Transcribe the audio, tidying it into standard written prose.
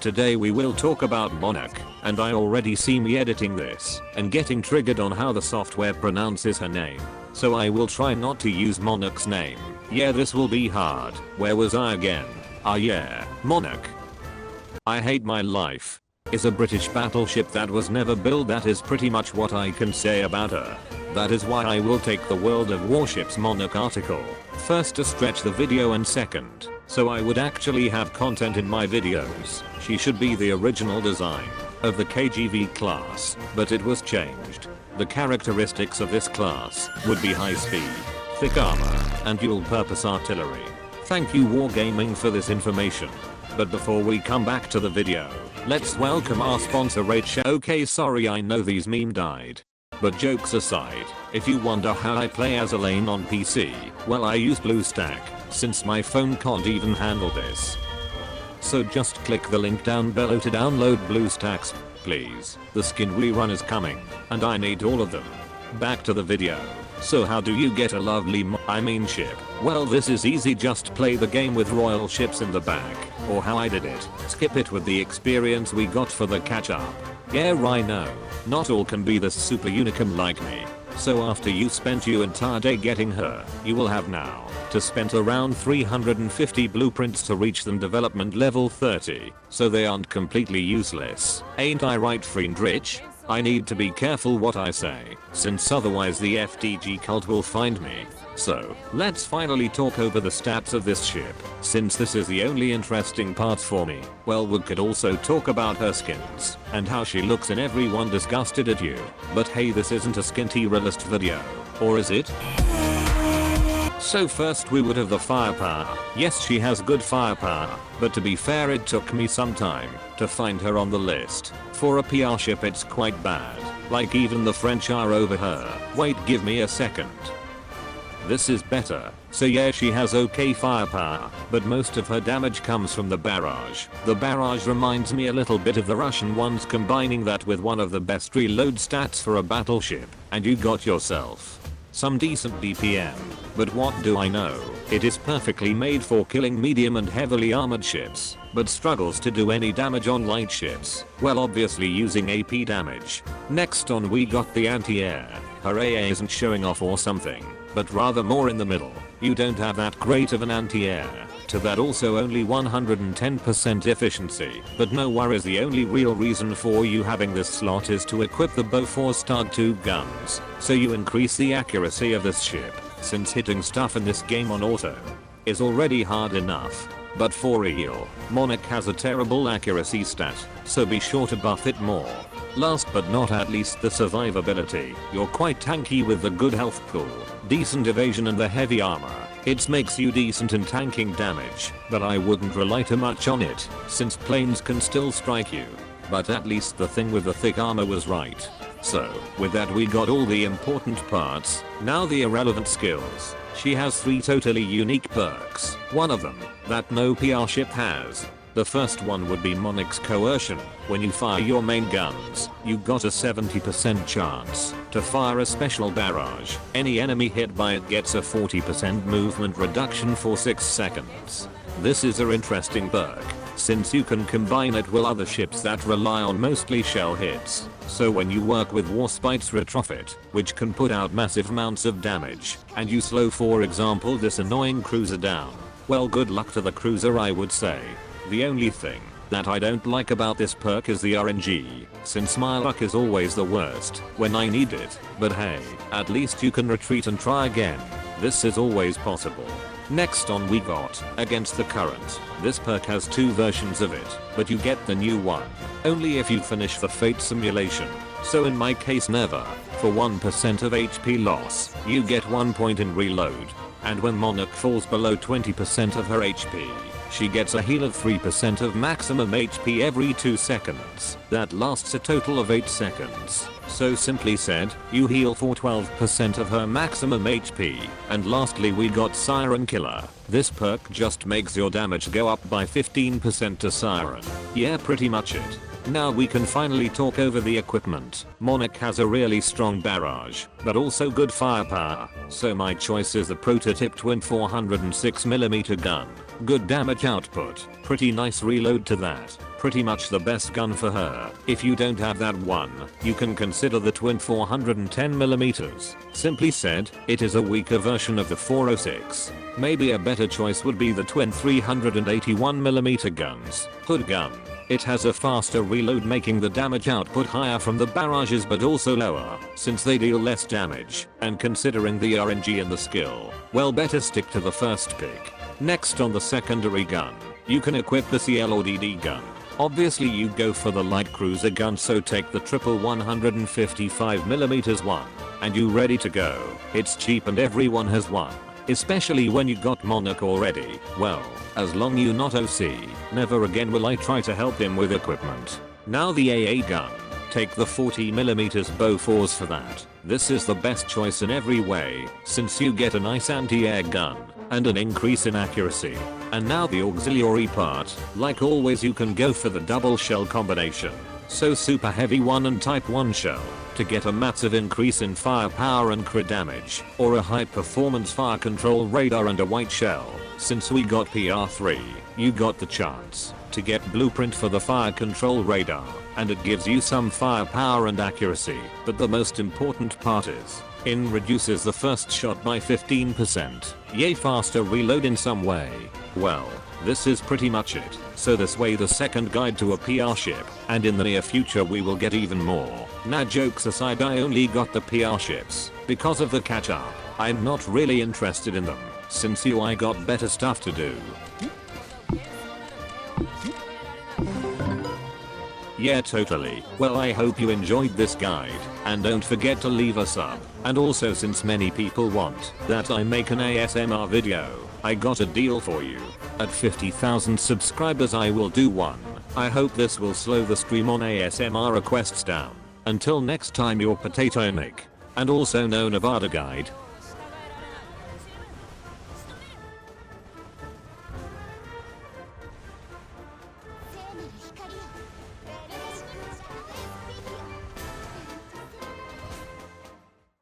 Today we will talk about Monarch, and I already see me editing this and getting triggered on how the software pronounces her name. So I will try not to use Monarch's name. Yeah, this will be hard. Where was I again? Ah yeah, Monarch. I hate my life. Is a British battleship that was never built. That is pretty much what I can say about her. That is why I will take the World of Warships Monarch article. First to stretch the video, and second, so I would actually have content in my videos. She should be the original design of the KGV class, but it was changed. The characteristics of this class would be high speed, thick armor, and dual purpose artillery. Thank you Wargaming for this information. But before we come back to the video, let's welcome our sponsor Rachel. Okay, sorry, I know these meme died. But jokes aside, if you wonder how I play as Elaine on PC, well, I use BlueStack, since my phone can't even handle this. So just click the link down below to download BlueStacks, please. The skin rerun is coming, and I need all of them. Back to the video. So how do you get a lovely ship? Well, this is easy, just play the game with royal ships in the back, or how I did it, skip it with the experience we got for the catch up. Yeah, I know, not all can be this super unicum like me. So after you spent your entire day getting her, you will have now to spend around 350 blueprints to reach them development level 30, so they aren't completely useless. Ain't I right, Friendrich? I need to be careful what I say, since otherwise the FDG cult will find me. So, let's finally talk over the stats of this ship, since this is the only interesting part for me. Well, we could also talk about her skins, and how she looks, and everyone disgusted at you. But hey, this isn't a skin tier list video, or is it? So first we would have the firepower. Yes, she has good firepower, but to be fair, it took me some time to find her on the list. For a PR ship it's quite bad, like even the French are over her. Wait, give me a second. This is better. So yeah, she has okay firepower, but most of her damage comes from the barrage. The barrage reminds me a little bit of the Russian ones, combining that with one of the best reload stats for a battleship, and you got yourself some decent DPM. But what do I know? It is perfectly made for killing medium and heavily armored ships, but struggles to do any damage on light ships, well, obviously using AP damage. Next on we got the anti-air. Her AA isn't showing off or something, but rather more in the middle. You don't have that great of an anti-air. To that also only 110% efficiency, but no worries, the only real reason for you having this slot is to equip the Bofors Stag 2 guns, so you increase the accuracy of this ship, since hitting stuff in this game on auto is already hard enough. But for real, Monarch has a terrible accuracy stat, so be sure to buff it more. Last but not at least, the survivability. You're quite tanky with the good health pool, decent evasion, and the heavy armor. It makes you decent in tanking damage, but I wouldn't rely too much on it, since planes can still strike you. But at least the thing with the thick armor was right. So, with that we got all the important parts, now the irrelevant skills. She has 3 totally unique perks, one of them, that no PR ship has. The first one would be Monarch's Coercion. When you fire your main guns, you got a 70% chance to fire a special barrage. Any enemy hit by it gets a 40% movement reduction for 6 seconds. This is an interesting perk, since you can combine it with other ships that rely on mostly shell hits. So when you work with Warspite's retrofit, which can put out massive amounts of damage, and you slow for example this annoying cruiser down, well good luck to the cruiser I would say. The only thing that I don't like about this perk is the RNG, since my luck is always the worst when I need it, but hey, at least you can retreat and try again. This is always possible. Next on we got Against the Current. This perk has 2 versions of it, but you get the new one only if you finish the Fate simulation. So in my case never. For 1% of HP loss, you get 1 point in reload. And when Monarch falls below 20% of her HP, she gets a heal of 3% of maximum HP every 2 seconds. That lasts a total of 8 seconds. So simply said, you heal for 12% of her maximum HP. And lastly we got Siren Killer. This perk just makes your damage go up by 15% to Siren. Yeah, pretty much it. Now we can finally talk over the equipment. Monarch has a really strong barrage, but also good firepower. So my choice is the prototype twin 406mm gun. Good damage output, pretty nice reload to that. Pretty much the best gun for her. If you don't have that one, you can consider the twin 410mm. Simply said, it is a weaker version of the 406. Maybe a better choice would be the twin 381mm guns. Hood gun. It has a faster reload making the damage output higher from the barrages but also lower, since they deal less damage, and considering the RNG and the skill, well better stick to the first pick. Next on the secondary gun, you can equip the CLODD gun. Obviously you go for the light cruiser gun, so take the triple 155mm one, and you ready to go. It's cheap and everyone has one. Especially when you got Monarch already. Well, as long you not OC, never again will I try to help him with equipment. Now the AA gun. Take the 40mm Bofors for that. This is the best choice in every way, since you get a nice anti-air gun, and an increase in accuracy. And now the auxiliary part. Like always you can go for the double shell combination. So super heavy 1 and type 1 shell, to get a massive increase in firepower and crit damage, or a high performance fire control radar and a white shell. Since we got PR3, you got the chance to get blueprint for the fire control radar, and it gives you some firepower and accuracy, but the most important part is, it reduces the first shot by 15%. Yay, faster reload in some way. Well, this is pretty much it. So this way the second guide to a PR ship, and in the near future we will get even more. Nah, jokes aside, I only got the PR ships because of the catch up. I'm not really interested in them, since I got better stuff to do. Yeah, totally. Well, I hope you enjoyed this guide, and don't forget to leave a sub. And also, since many people want that I make an ASMR video, I got a deal for you. At 50,000 subscribers I will do one. I hope this will slow the stream on ASMR requests down. Until next time, your Potato Nick, and also no Nevada guide.